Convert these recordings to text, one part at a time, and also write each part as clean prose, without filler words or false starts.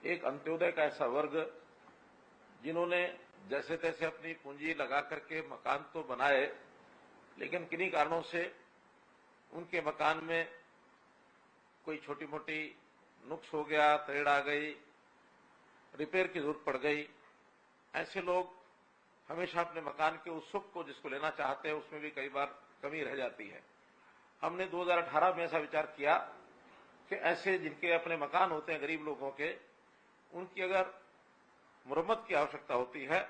एक अंत्योदय का ऐसा वर्ग जिन्होंने जैसे तैसे अपनी पूंजी लगा करके मकान तो बनाए, लेकिन किन्हीं कारणों से उनके मकान में कोई छोटी मोटी नुक्स हो गया, तरेड़ आ गई, रिपेयर की जरूरत पड़ गई। ऐसे लोग हमेशा अपने मकान के उस सुख को जिसको लेना चाहते हैं उसमें भी कई बार कमी रह जाती है। हमने 2018 में ऐसा विचार किया कि ऐसे जिनके अपने मकान होते हैं, गरीब लोगों के, उनकी अगर मुरम्मत की आवश्यकता होती है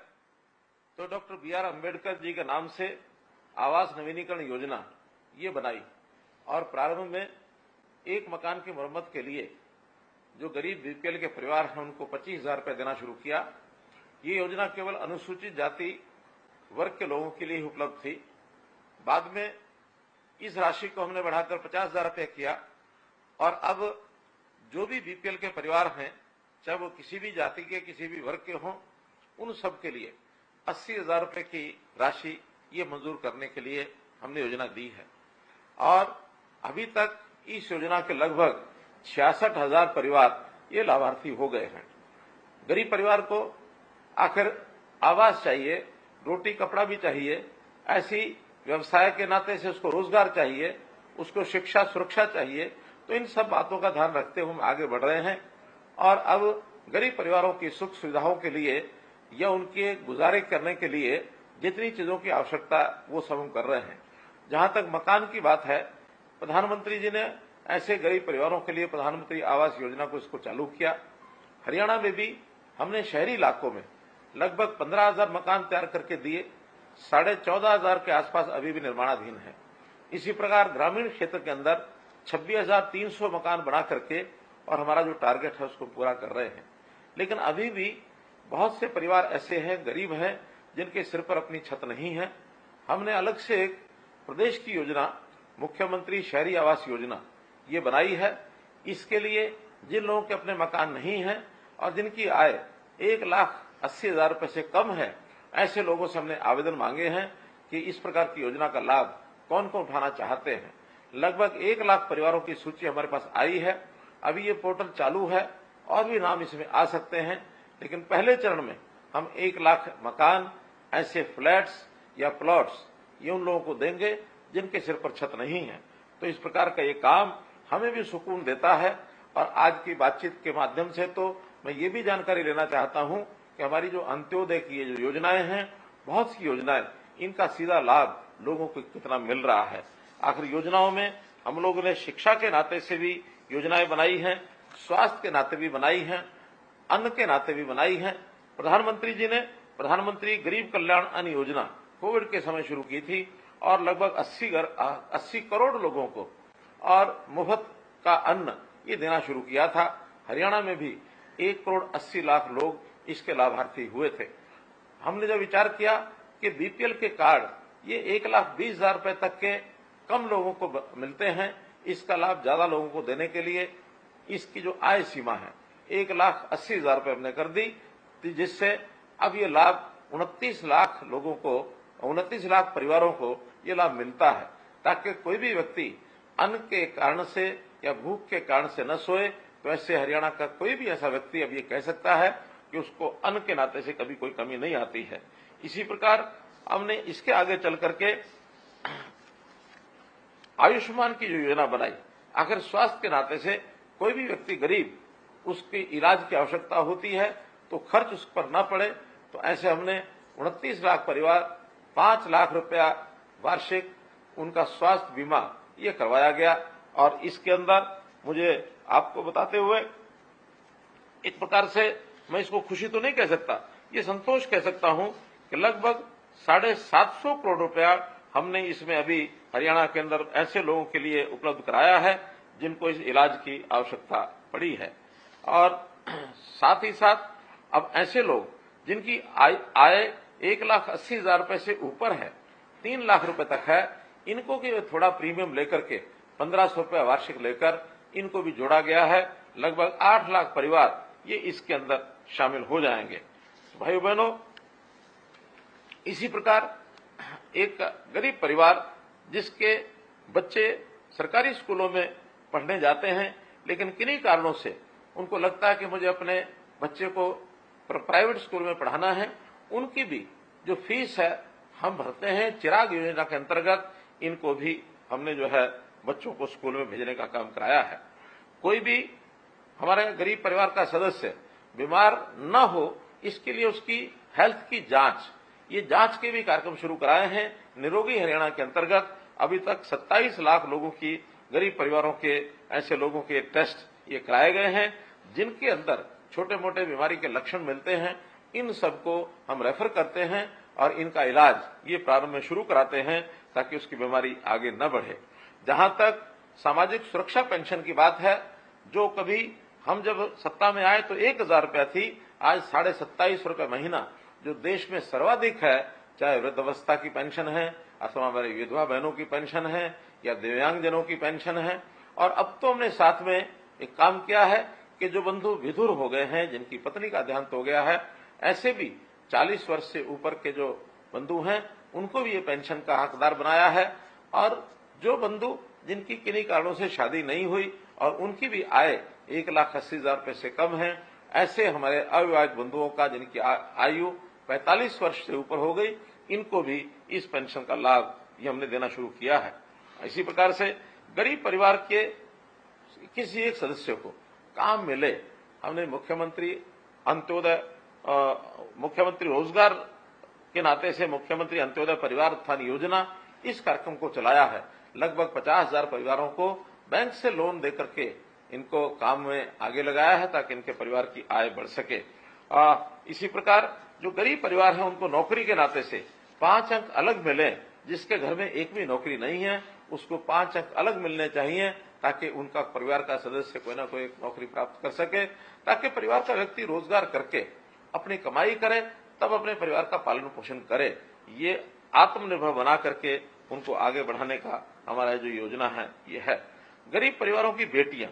तो डॉक्टर बी.आर. अम्बेडकर जी के नाम से आवास नवीनीकरण योजना ये बनाई और प्रारंभ में एक मकान की मुरम्मत के लिए जो गरीब बीपीएल के परिवार हैं उनको 25,000 रुपये देना शुरू किया। ये योजना केवल अनुसूचित जाति वर्ग के लोगों के लिए ही उपलब्ध थी। बाद में इस राशि को हमने बढ़ाकर 50,000 रुपये किया और अब जो भी बीपीएल के परिवार हैं, चाहे वो किसी भी जाति के, किसी भी वर्ग के हों, उन सब के लिए 80,000 रुपये की राशि ये मंजूर करने के लिए हमने योजना दी है। और अभी तक इस योजना के लगभग 66,000 परिवार ये लाभार्थी हो गए हैं। गरीब परिवार को आखिर आवास चाहिए, रोटी कपड़ा भी चाहिए, ऐसी व्यवसाय के नाते से उसको रोजगार चाहिए, उसको शिक्षा सुरक्षा चाहिए। तो इन सब बातों का ध्यान रखते हुए हम आगे बढ़ रहे हैं और अब गरीब परिवारों की सुख सुविधाओं के लिए या उनके गुजारे करने के लिए जितनी चीजों की आवश्यकता वो सब हम कर रहे हैं। जहां तक मकान की बात है, प्रधानमंत्री जी ने ऐसे गरीब परिवारों के लिए प्रधानमंत्री आवास योजना को इसको चालू किया। हरियाणा में भी हमने शहरी इलाकों में लगभग 15,000 मकान तैयार करके दिए, 14,500 के आसपास अभी भी निर्माणाधीन है। इसी प्रकार ग्रामीण क्षेत्र के अंदर 26,300 मकान बना करके और हमारा जो टारगेट है उसको पूरा कर रहे हैं। लेकिन अभी भी बहुत से परिवार ऐसे हैं, गरीब हैं, जिनके सिर पर अपनी छत नहीं है। हमने अलग से एक प्रदेश की योजना, मुख्यमंत्री शहरी आवास योजना, ये बनाई है। इसके लिए जिन लोगों के अपने मकान नहीं हैं और जिनकी आय 1,80,000 रुपये से कम है, ऐसे लोगों से हमने आवेदन मांगे हैं कि इस प्रकार की योजना का लाभ कौन कौन उठाना चाहते हैं। लगभग 1 लाख परिवारों की सूची हमारे पास आई है। अभी ये पोर्टल चालू है और भी नाम इसमें आ सकते हैं, लेकिन पहले चरण में हम 1 लाख मकान, ऐसे फ्लैट्स या प्लॉट्स, ये उन लोगों को देंगे जिनके सिर पर छत नहीं है। तो इस प्रकार का ये काम हमें भी सुकून देता है। और आज की बातचीत के माध्यम से तो मैं ये भी जानकारी लेना चाहता हूं कि हमारी जो अंत्योदय की ये जो योजनाएं हैं, बहुत सी योजनाएं, इनका सीधा लाभ लोगों को कितना मिल रहा है। आखिर योजनाओं में हम लोगों ने शिक्षा के नाते से भी योजनाएं बनाई हैं, स्वास्थ्य के नाते भी बनाई हैं, अन्न के नाते भी बनाई हैं। प्रधानमंत्री जी ने प्रधानमंत्री गरीब कल्याण अन्न योजना कोविड के समय शुरू की थी और लगभग 80 करोड़ लोगों को और मुफ्त का अन्न ये देना शुरू किया था। हरियाणा में भी 1,80,00,000 लोग इसके लाभार्थी हुए थे। हमने जब विचार किया कि बीपीएल के कार्ड ये 1,20,000 रुपए तक के कम लोगों को मिलते हैं, इसका लाभ ज्यादा लोगों को देने के लिए इसकी जो आय सीमा है 1,80,000 रुपए हमने कर दी, जिससे अब ये लाभ 29 लाख लोगों को, 29 लाख परिवारों को ये लाभ मिलता है, ताकि कोई भी व्यक्ति अन्न के कारण से या भूख के कारण से न सोए। तो ऐसे हरियाणा का कोई भी ऐसा व्यक्ति अब ये कह सकता है कि उसको अन्न के नाते से कभी कोई कमी नहीं आती है। इसी प्रकार हमने इसके आगे चल करके आयुष्मान की जो योजना बनाई, आखिर स्वास्थ्य के नाते से कोई भी व्यक्ति गरीब, उसके इलाज की आवश्यकता होती है तो खर्च उस पर न पड़े, तो ऐसे हमने 29 लाख परिवार 5 लाख रुपया वार्षिक उनका स्वास्थ्य बीमा ये करवाया गया। और इसके अंदर मुझे आपको बताते हुए एक प्रकार से मैं इसको खुशी तो नहीं कह सकता, ये संतोष कह सकता हूं कि लगभग 750 करोड़ रुपया हमने इसमें अभी हरियाणा के अंदर ऐसे लोगों के लिए उपलब्ध कराया है जिनको इस इलाज की आवश्यकता पड़ी है। और साथ ही साथ अब ऐसे लोग जिनकी आय 1,80,000 रुपए से ऊपर है, 3 लाख रुपए तक है, इनको भी थोड़ा प्रीमियम लेकर के 1,500 रुपया वार्षिक लेकर इनको भी जोड़ा गया है। लगभग 8 लाख परिवार ये इसके अंदर शामिल हो जाएंगे। भाइयों बहनों, इसी प्रकार एक गरीब परिवार जिसके बच्चे सरकारी स्कूलों में पढ़ने जाते हैं, लेकिन किन्हीं कारणों से उनको लगता है कि मुझे अपने बच्चे को प्राइवेट स्कूल में पढ़ाना है, उनकी भी जो फीस है हम भरते हैं चिराग योजना के अंतर्गत, इनको भी हमने जो है बच्चों को स्कूल में भेजने का काम कराया है। कोई भी हमारे गरीब परिवार का सदस्य बीमार न हो, इसके लिए उसकी हेल्थ की जांच, ये जांच के भी कार्यक्रम शुरू कराए हैं। निरोगी हरियाणा के अंतर्गत अभी तक 27 लाख लोगों की, गरीब परिवारों के ऐसे लोगों के टेस्ट ये कराए गए हैं जिनके अंदर छोटे मोटे बीमारी के लक्षण मिलते हैं। इन सबको हम रेफर करते हैं और इनका इलाज ये प्रारंभ में शुरू कराते हैं ताकि उसकी बीमारी आगे न बढ़े। जहां तक सामाजिक सुरक्षा पेंशन की बात है, जो कभी हम जब सत्ता में आए तो 1000 रुपया थी, आज 27.5 रुपये महीना जो देश में सर्वाधिक है, चाहे वृद्धावस्था की पेंशन है अथवा हमारी विधवा बहनों की पेंशन है या दिव्यांगजनों की पेंशन है। और अब तो हमने साथ में एक काम किया है कि जो बंधु विधुर हो गए हैं, जिनकी पत्नी का देहांत हो गया है, ऐसे भी 40 वर्ष से ऊपर के जो बंधु हैं उनको भी ये पेंशन का हकदार बनाया है। और जो बंधु जिनकी किन्हीं कारणों से शादी नहीं हुई और उनकी भी आय 1,80,000 रुपये से कम है, ऐसे हमारे अविवाहित बंधुओं का जिनकी आयु 45 वर्ष से ऊपर हो गई, इनको भी इस पेंशन का लाभ ये हमने देना शुरू किया है। इसी प्रकार से गरीब परिवार के किसी एक सदस्य को काम मिले, हमने मुख्यमंत्री रोजगार के नाते से मुख्यमंत्री अंत्योदय परिवार उत्थान योजना, इस कार्यक्रम को चलाया है। लगभग 50,000 परिवारों को बैंक से लोन देकर के इनको काम में आगे लगाया है ताकि इनके परिवार की आय बढ़ सके। इसी प्रकार जो गरीब परिवार है उनको नौकरी के नाते से 5 अंक अलग मिले, जिसके घर में एक भी नौकरी नहीं है उसको 5 अंक अलग मिलने चाहिए ताकि उनका परिवार का सदस्य कोई ना कोई नौकरी प्राप्त कर सके, ताकि परिवार का व्यक्ति रोजगार करके अपनी कमाई करे, तब अपने परिवार का पालन पोषण करे। ये आत्मनिर्भर बना करके उनको आगे बढ़ाने का हमारा जो योजना है ये है। गरीब परिवारों की बेटियां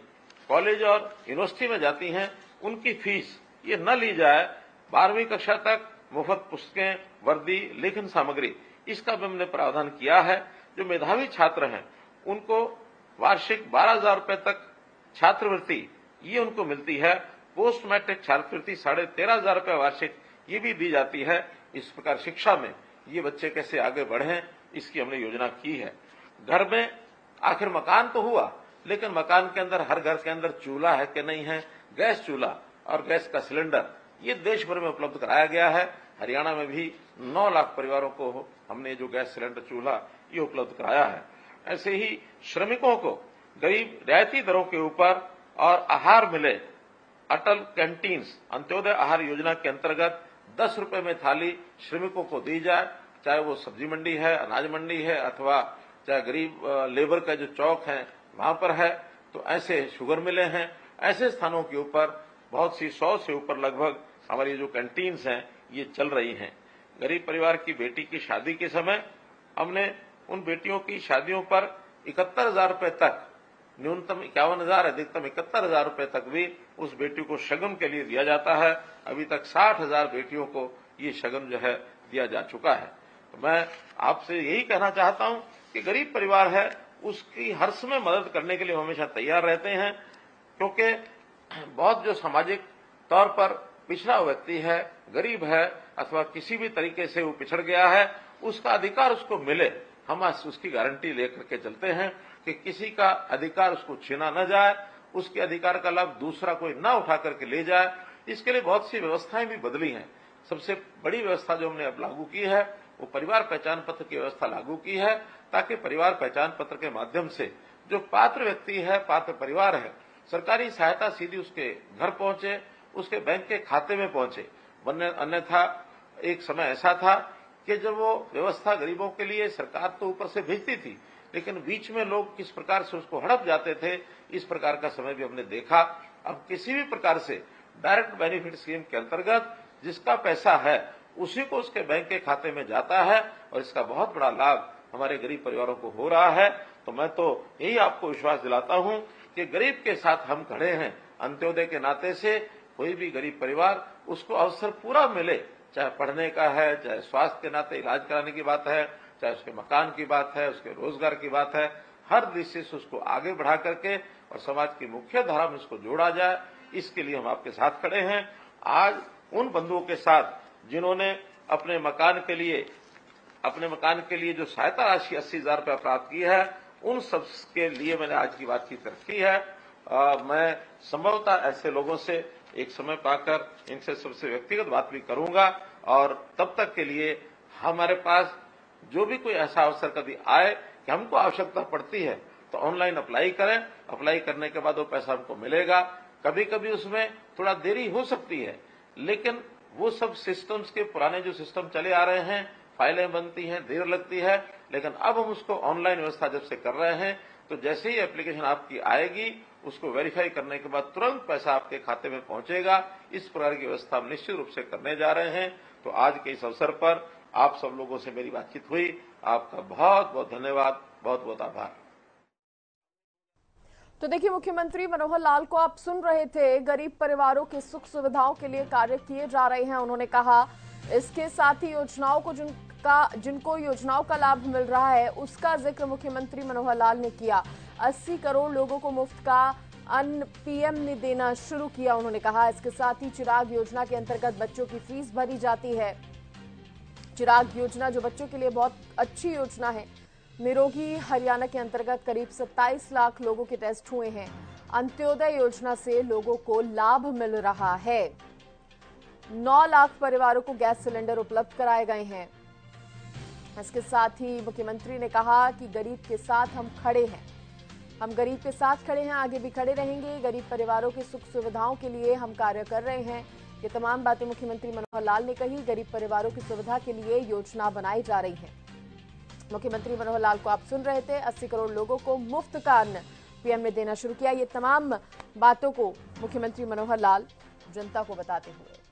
कॉलेज और यूनिवर्सिटी में जाती हैं, उनकी फीस ये न ली जाए, 12वीं कक्षा तक मुफ्त पुस्तकें, वर्दी, लेखन सामग्री, इसका भी हमने प्रावधान किया है। जो मेधावी छात्र हैं उनको वार्षिक 12,000 रुपए तक छात्रवृत्ति ये उनको मिलती है। पोस्ट मैट्रिक छात्रवृत्ति 13,500 रुपए वार्षिक ये भी दी जाती है। इस प्रकार शिक्षा में ये बच्चे कैसे आगे बढ़ें, इसकी हमने योजना की है। घर में आखिर मकान तो हुआ, लेकिन मकान के अंदर, हर घर के अंदर चूल्हा है कि नहीं है, गैस चूल्हा और गैस का सिलेंडर ये देश भर में उपलब्ध कराया गया है। हरियाणा में भी 9 लाख परिवारों को हमने जो गैस सिलेंडर चूल्हा ये उपलब्ध कराया है। ऐसे ही श्रमिकों को गरीब रियायती दरों के ऊपर और आहार मिले। अटल कैंटीन्स अंत्योदय आहार योजना के अंतर्गत 10 रुपए में थाली श्रमिकों को दी जाए, चाहे वो सब्जी मंडी है, अनाज मंडी है, अथवा चाहे गरीब लेबर का जो चौक है वहां पर है। तो ऐसे शुगर मिले हैं, ऐसे स्थानों के ऊपर बहुत सी 100 से ऊपर लगभग हमारी जो कैंटीन्स हैं ये चल रही हैं। गरीब परिवार की बेटी की शादी के समय हमने उन बेटियों की शादियों पर 71,000 रुपए तक, न्यूनतम 51,000, अधिकतम 71,000 रुपए तक भी उस बेटी को शगन के लिए दिया जाता है। अभी तक 60,000 बेटियों को ये शगन जो है दिया जा चुका है। तो मैं आपसे यही कहना चाहता हूं कि गरीब परिवार है उसकी हर समय मदद करने के लिए हमेशा तैयार रहते हैं, क्योंकि बहुत जो सामाजिक तौर पर पिछड़ा व्यक्ति है, गरीब है अथवा किसी भी तरीके से वो पिछड़ गया है, उसका अधिकार उसको मिले। हम उसकी गारंटी लेकर के चलते हैं कि किसी का अधिकार उसको छीना न जाए, उसके अधिकार का लाभ दूसरा कोई न उठा करके ले जाए। इसके लिए बहुत सी व्यवस्थाएं भी बदली हैं। सबसे बड़ी व्यवस्था जो हमने अब लागू की है वो परिवार पहचान पत्र की व्यवस्था लागू की है, ताकि परिवार पहचान पत्र के माध्यम से जो पात्र व्यक्ति है, पात्र परिवार है, सरकारी सहायता सीधी उसके घर पहुंचे, उसके बैंक के खाते में पहुंचे। अन्यथा एक समय ऐसा था कि जब वो व्यवस्था गरीबों के लिए सरकार तो ऊपर से भेजती थी, लेकिन बीच में लोग किस प्रकार से उसको हड़प जाते थे, इस प्रकार का समय भी हमने देखा। अब किसी भी प्रकार से डायरेक्ट बेनिफिट स्कीम के अंतर्गत जिसका पैसा है उसी को उसके बैंक के खाते में जाता है और इसका बहुत बड़ा लाभ हमारे गरीब परिवारों को हो रहा है। तो मैं तो यही आपको विश्वास दिलाता हूं कि गरीब के साथ हम खड़े हैं। अंत्योदय के नाते से कोई भी गरीब परिवार उसको अवसर पूरा मिले, चाहे पढ़ने का है, चाहे स्वास्थ्य के नाते इलाज कराने की बात है, चाहे उसके मकान की बात है, उसके रोजगार की बात है, हर दृष्टि से उसको आगे बढ़ा करके और समाज की मुख्य धारा में उसको जोड़ा जाए। इसके लिए हम आपके साथ खड़े हैं। आज उन बंधुओं के साथ जिन्होंने अपने मकान के लिए जो सहायता राशि 80,000 रुपया प्राप्त की है, उन सब के लिए मैंने आज की बातचीत रखी है। मैं संभवतः ऐसे लोगों से एक समय पाकर इनसे सबसे व्यक्तिगत बात भी करूंगा, और तब तक के लिए हमारे पास जो भी कोई ऐसा अवसर कभी आए कि हमको आवश्यकता पड़ती है तो ऑनलाइन अप्लाई करें। अप्लाई करने के बाद वो पैसा हमको मिलेगा। कभी कभी उसमें थोड़ा देरी हो सकती है, लेकिन वो सब सिस्टम्स के पुराने जो सिस्टम चले आ रहे हैं, फाइलें बनती हैं, देर लगती है, लेकिन अब हम उसको ऑनलाइन व्यवस्था जब से कर रहे हैं तो जैसे ही एप्लीकेशन आपकी आएगी उसको वेरीफाई करने के बाद तुरंत पैसा आपके खाते में पहुंचेगा। इस प्रकार की व्यवस्था हम निश्चित रूप से करने जा रहे हैं। तो आज के इस अवसर पर आप सब लोगों से मेरी बातचीत हुई। आपका बहुत बहुत धन्यवाद, बहुत बहुत आभार। तो देखिए, मुख्यमंत्री मनोहर लाल को आप सुन रहे थे। गरीब परिवारों की सुख सुविधाओं के लिए कार्य किए जा रहे हैं, उन्होंने कहा। इसके साथ ही योजनाओं को जिनको योजनाओं का लाभ मिल रहा है उसका जिक्र मुख्यमंत्री मनोहर लाल ने किया। 80 करोड़ लोगों को मुफ्त का अन्न पीएम ने देना शुरू किया, उन्होंने कहा। इसके साथ ही चिराग योजना के अंतर्गत बच्चों की फीस भरी जाती है। चिराग योजना जो बच्चों के लिए बहुत अच्छी योजना है। निरोगी हरियाणा के अंतर्गत करीब 27 लाख लोगों के टेस्ट हुए हैं। अंत्योदय योजना से लोगों को लाभ मिल रहा है। 9 लाख परिवारों को गैस सिलेंडर उपलब्ध कराए गए हैं। इसके साथ ही मुख्यमंत्री ने कहा कि गरीब के साथ हम खड़े हैं। हम गरीब के साथ खड़े हैं, आगे भी खड़े रहेंगे। गरीब परिवारों की सुख सुविधाओं के लिए हम कार्य कर रहे हैं। ये तमाम बातें मुख्यमंत्री मनोहर लाल ने कही। गरीब परिवारों की सुविधा के लिए योजना बनाई जा रही है। मुख्यमंत्री मनोहर लाल को आप सुन रहे थे। 80 करोड़ लोगों को मुफ्त का अन्न पीएम ने देना शुरू किया। ये तमाम बातों को मुख्यमंत्री मनोहर लाल जनता को बताते हुए